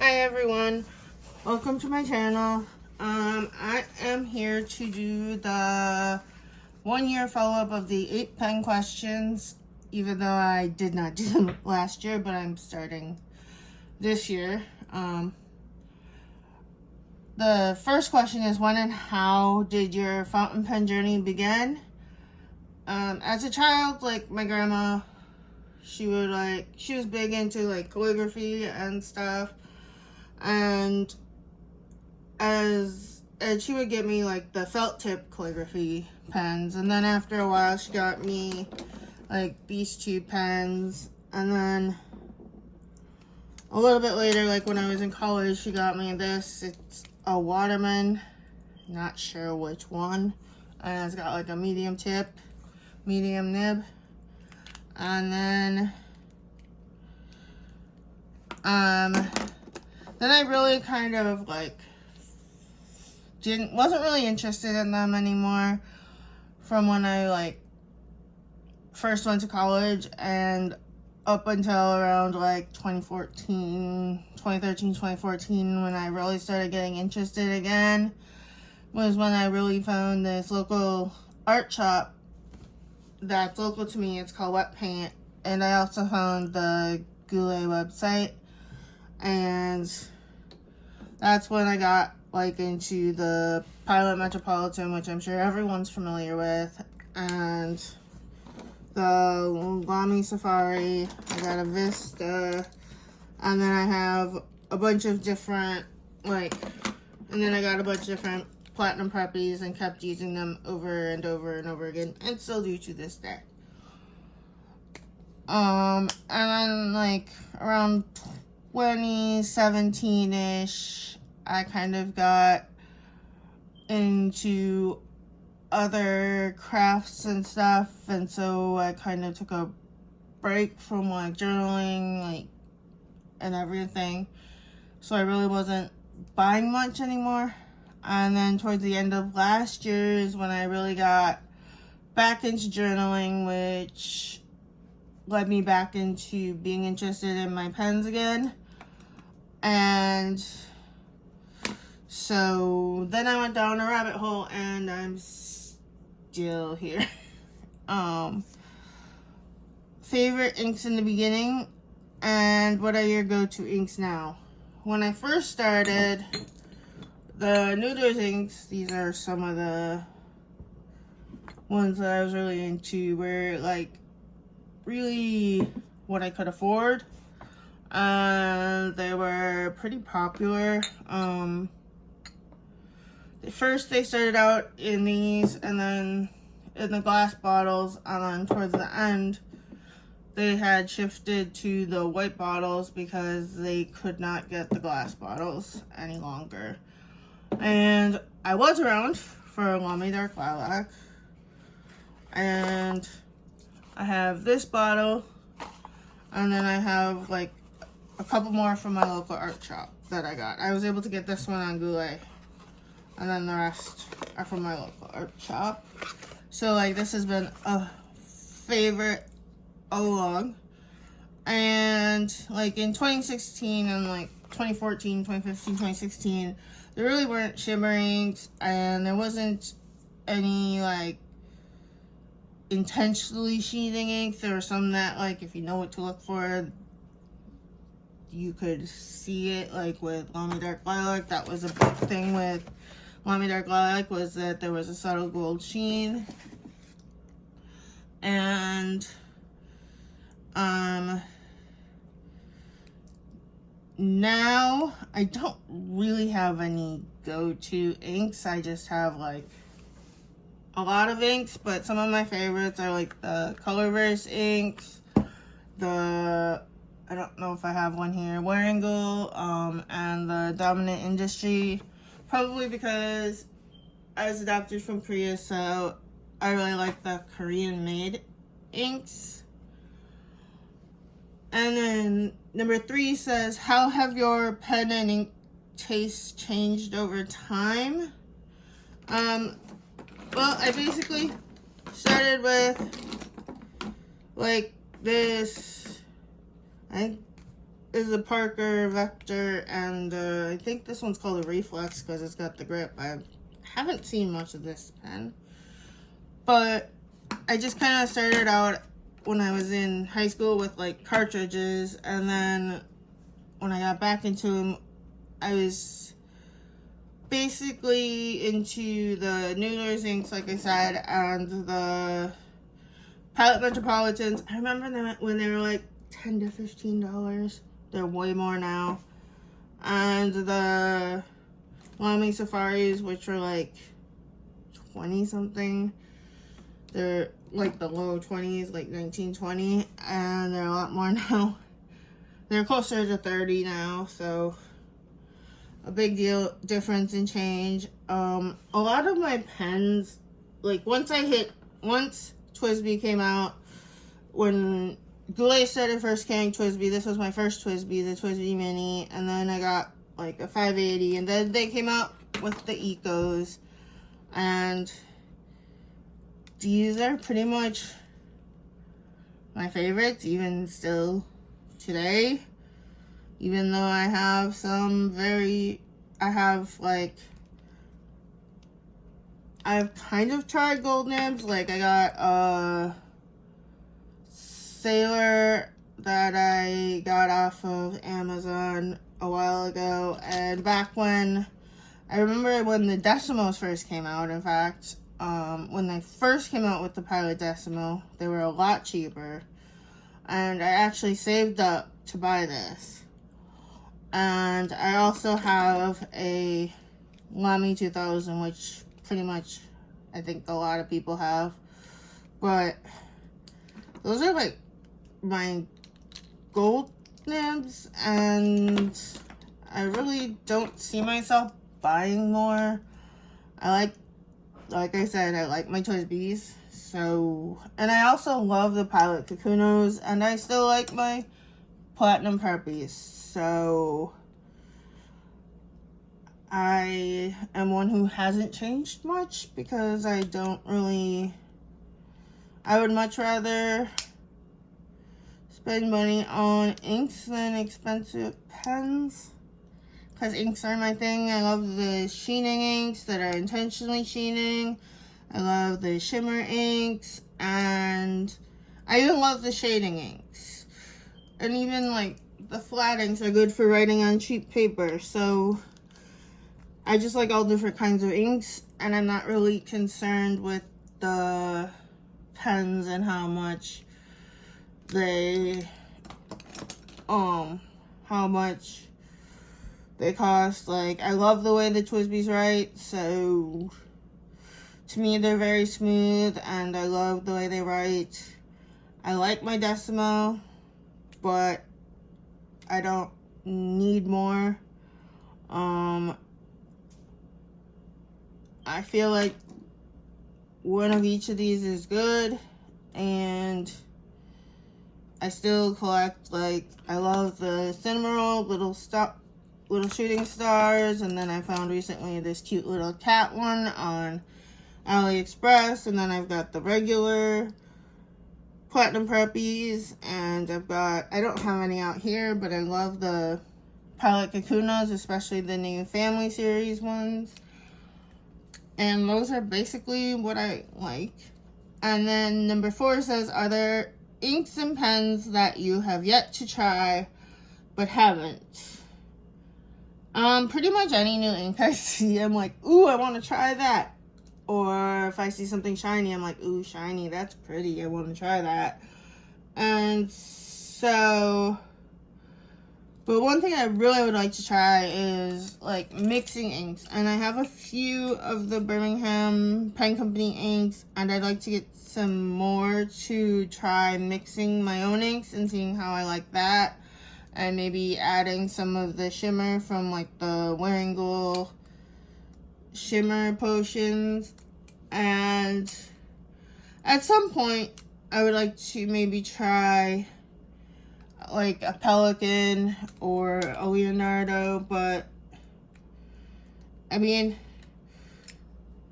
Hi everyone, welcome to my channel. I am here to do the 1 year follow-up of the 8 pen questions, even though I did not do them last year, but I'm starting this year. The first question is, when and how did your fountain pen journey begin? As a child, like my grandma, she was big into like calligraphy and stuff. And she would get me like the felt tip calligraphy pens, and then after a while she got me like these 2 pens, and then a little bit later, like when I was in college, she got me this. It's a Waterman, not sure which one, and it's got like a medium nib, and then I really kind of like wasn't really interested in them anymore from when I like first went to college, and up until around like 2013, 2014, when I really started getting interested again, was when I really found this local art shop that's local to me. It's called Wet Paint, and I also found the Goulet website, and that's when I got like into the Pilot Metropolitan, which I'm sure everyone's familiar with, and the Lamy Safari. I got a Vista, and then I have a bunch of different different Platinum Preppies, and kept using them over and over and over again, and still do to this day. And then like around 2017-ish, I kind of got into other crafts and stuff, and so I kind of took a break from like journaling and everything, so I really wasn't buying much anymore. And then towards the end of last year is when I really got back into journaling, which led me back into being interested in my pens again. And so then I went down a rabbit hole, and I'm still here. Favorite inks in the beginning, and what are your go-to inks now? When I first started, the Noodles inks, these are some of the ones that I was really into, were like really what I could afford. They were pretty popular. First they started out in these, and then in the glass bottles, and then towards the end they had shifted to the white bottles because they could not get the glass bottles any longer. And I was around for Lamy Dark Lilac, and I have this bottle, and then I have like a couple more from my local art shop that I got. I was able to get this one on Goulet, and then the rest are from my local art shop. So like this has been a favorite all along. And like in 2016 and like 2014, 2015, 2016, there really weren't shimmerings, and there wasn't any like intentionally sheathing inks. There were some that, like, if you know what to look for, you could see it, like with Lamy Dark Lilac. That was a big thing with Lamy Dark Lilac, was that there was a subtle gold sheen. And now I don't really have any go-to inks. I just have like a lot of inks, but some of my favorites are like the Colorverse inks, I don't know if I have one here, Waringle, and the Dominant Industry, probably because I was adopted from Korea, so I really like the Korean made inks. And then number 3 says, how have your pen and ink tastes changed over time? Well, I basically started with like this, I think is a Parker Vector, and I think this one's called a Reflex because it's got the grip. I haven't seen much of this pen, but I just kind of started out when I was in high school with like cartridges, and then when I got back into them, I was basically into the Noodler's inks, like I said, and the Pilot Metropolitans. I remember them when they were like $10 to $15. They're way more now. And the Lamy Safaris, which are like 20 something. They're like the low 20s, like 1920, and they're a lot more now. They're closer to 30 now, so a big deal difference in change. A lot of my pens, like once TWSBI came out, when Goulet started first carrying TWSBI, this was my first TWSBI, the TWSBI Mini, and then I got like a 580, and then they came out with the Ecos, and these are pretty much my favorites, even still today. Even though I have I've kind of tried gold nibs. Like I got a Sailor that I got off of Amazon a while ago, and back when, I remember when the Decimos first came out, in fact, when they first came out with the Pilot Decimo, they were a lot cheaper, and I actually saved up to buy this. And I also have a Lamy 2000, which pretty much I think a lot of people have. But those are like my gold nibs, and I really don't see myself buying more. Like I said, I like my TWSBIs. So, and I also love the Pilot Kakunos, and I still like my Platinum Preppies. So I am one who hasn't changed much because I would much rather spend money on inks than expensive pens, because inks are my thing. I love the sheening inks that are intentionally sheening. I love the shimmer inks, and I even love the shading inks. And even like the flat inks are good for writing on cheap paper. So I just like all different kinds of inks, and I'm not really concerned with the pens and how much they cost. Like, I love the way the TWSBIs write, so to me they're very smooth, and I love the way they write. I like my Decimo, but I don't need more. I feel like one of each of these is good, and I still collect, like, I love the Cinnamoroll little shooting stars, and then I found recently this cute little cat one on AliExpress, and then I've got the regular Platinum Preppies, and I don't have any out here, but I love the Pilot Kakunos, especially the new Family Series ones. And those are basically what I like. And then number 4 says, are there inks and pens that you have yet to try but haven't? Pretty much any new ink I see, I'm like, ooh, I want to try that. Or if I see something shiny, I'm like, ooh, shiny, that's pretty, I want to try that. And so, but one thing I really would like to try is like mixing inks. And I have a few of the Birmingham Pen Company inks, and I'd like to get some more to try mixing my own inks and seeing how I like that. And maybe adding some of the shimmer from like the Waringal shimmer potions. And at some point I would like to maybe try like a Pelican or a Leonardo, but I mean,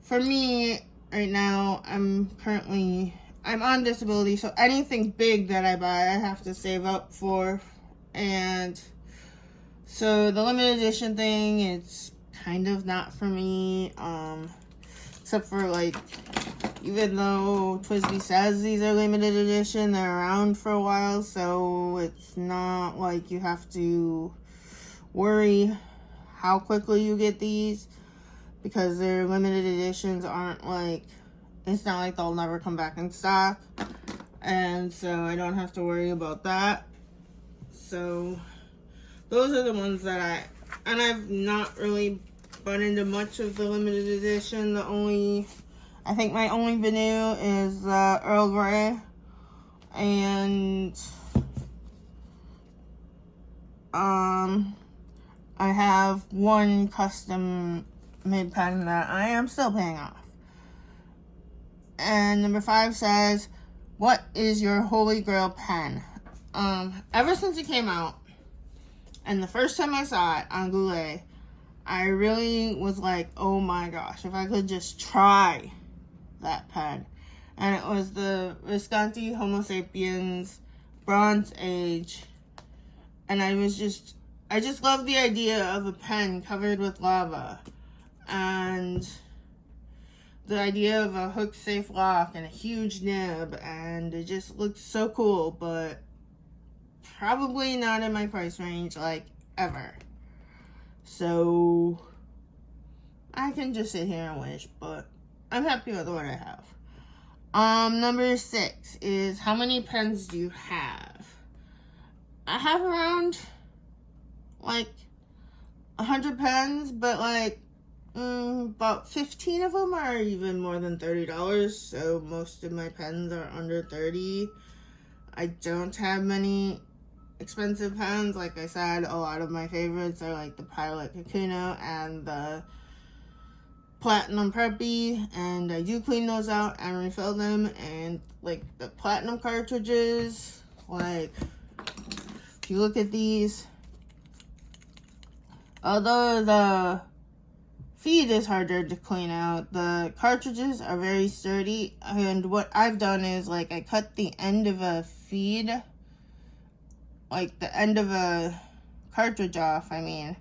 for me right now, I'm on disability, so anything big that I buy I have to save up for And so the limited edition thing, it's kind of not for me. Except for like, even though Twisby says these are limited edition, they're around for a while, so it's not like you have to worry how quickly you get these, because their limited editions aren't like, it's not like they'll never come back in stock, and so I don't have to worry about that. So those are the ones that I've not really bought into much of the limited edition. I think my only Venue is Earl Grey, and I have one custom made pen that I am still paying off. And number 5 says, what is your holy grail pen? Ever since it came out, and the first time I saw it on Goulet, I really was like, oh my gosh, if I could just try that pen. And it was the Visconti Homo Sapiens Bronze Age. And I just love the idea of a pen covered with lava. And the idea of a hook safe lock and a huge nib. And it just looks so cool, but probably not in my price range, like, ever. So I can just sit here and wish, but I'm happy with what I have. Number 6 is, how many pens do you have? I have around like 100 pens, but like about 15 of them are even more than $30, so most of my pens are under 30. I don't have many expensive pens. Like I said, a lot of my favorites are like the Pilot Kakuno and the Platinum Preppy, and I do clean those out and refill them. And like the Platinum cartridges, like if you look at these, although the feed is harder to clean out, the cartridges are very sturdy. And what I've done is, like, I cut the end of a feed, like the end of a cartridge off, I mean,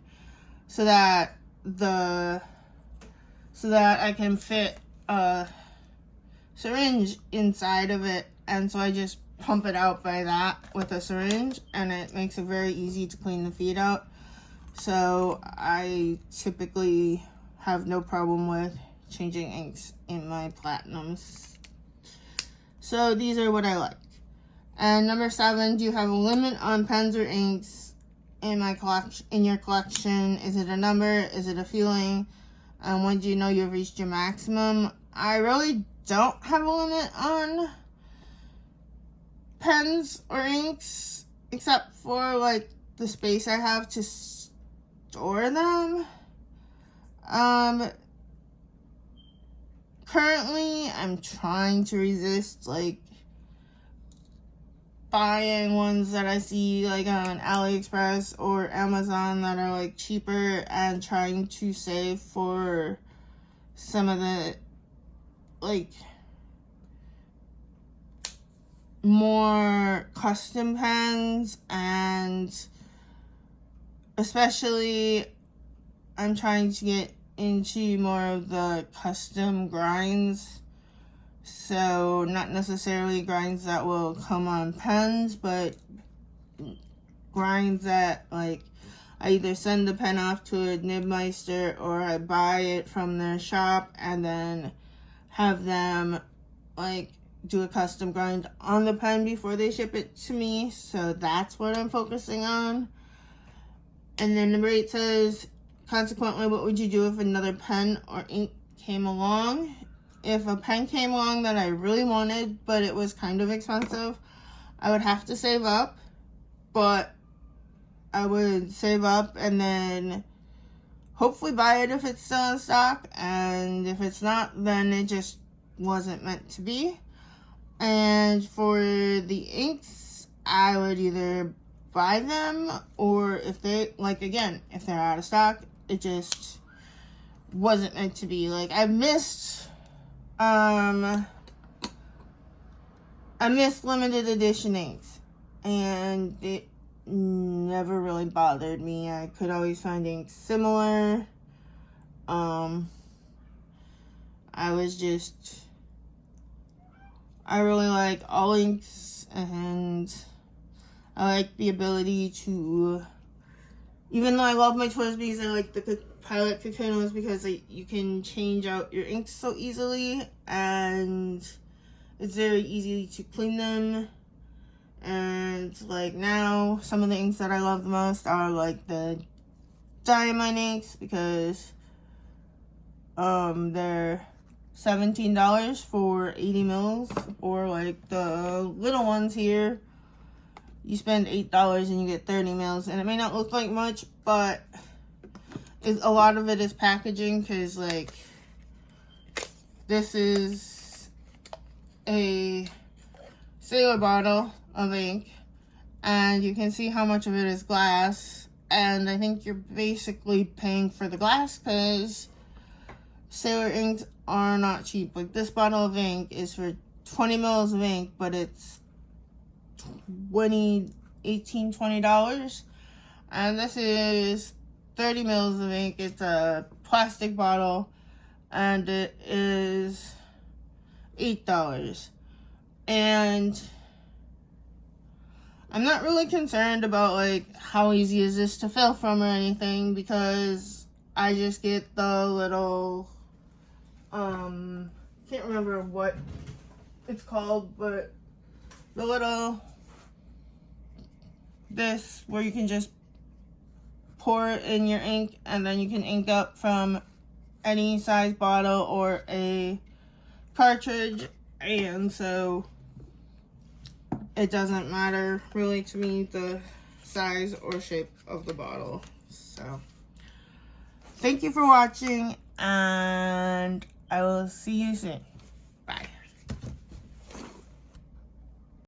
so that I can fit a syringe inside of it. And so I just pump it out by that with a syringe, and it makes it very easy to clean the feed out. So I typically have no problem with changing inks in my Platinums. So these are what I like. And number 7, do you have a limit on pens or inks in your collection? Is it a number? Is it a feeling? When do you know you've reached your maximum? I really don't have a limit on pens or inks, except for like the space I have to store them. Currently I'm trying to resist like buying ones that I see like on AliExpress or Amazon that are like cheaper, and trying to save for some of the like more custom pens. And especially I'm trying to get into more of the custom grinds. So not necessarily grinds that will come on pens, but grinds that like I either send the pen off to a nibmeister, or I buy it from their shop and then have them like do a custom grind on the pen before they ship it to me. So that's what I'm focusing on. And then number 8 says, consequently, what would you do if another pen or ink came along? If a pen came along that I really wanted, but it was kind of expensive, I would have to save up. But I would save up and then hopefully buy it if it's still in stock. And if it's not, then it just wasn't meant to be. And for the inks, I would either buy them, or if they, like, again, if they're out of stock, it just wasn't meant to be. Like, I missed limited edition inks, and it never really bothered me. I could always find ink similar. I really like all inks, and I like the ability to, even though I love my Twisbees, I like the Pilot Cocoons because you can change out your inks so easily, and it's very easy to clean them. And like now, some of the inks that I love the most are like the diamond inks, because they're $17 for 80 mils, or like the little ones here, you spend $8 and you get 30 mils, and it may not look like much, but a lot of it is packaging, because like this is a sailor bottle of ink, and you can see how much of it is glass, and I think you're basically paying for the glass, because sailor inks are not cheap. Like this bottle of ink is for 20 mils of ink, but it's $20, and this is 30 mils of ink. It's a plastic bottle, and it is $8. And I'm not really concerned about like how easy is this to fill from or anything, because I just get the little can't remember what it's called, but the little this where you can just pour in your ink, and then you can ink up from any size bottle or a cartridge, and so it doesn't matter really to me the size or shape of the bottle. So thank you for watching, and I will see you soon.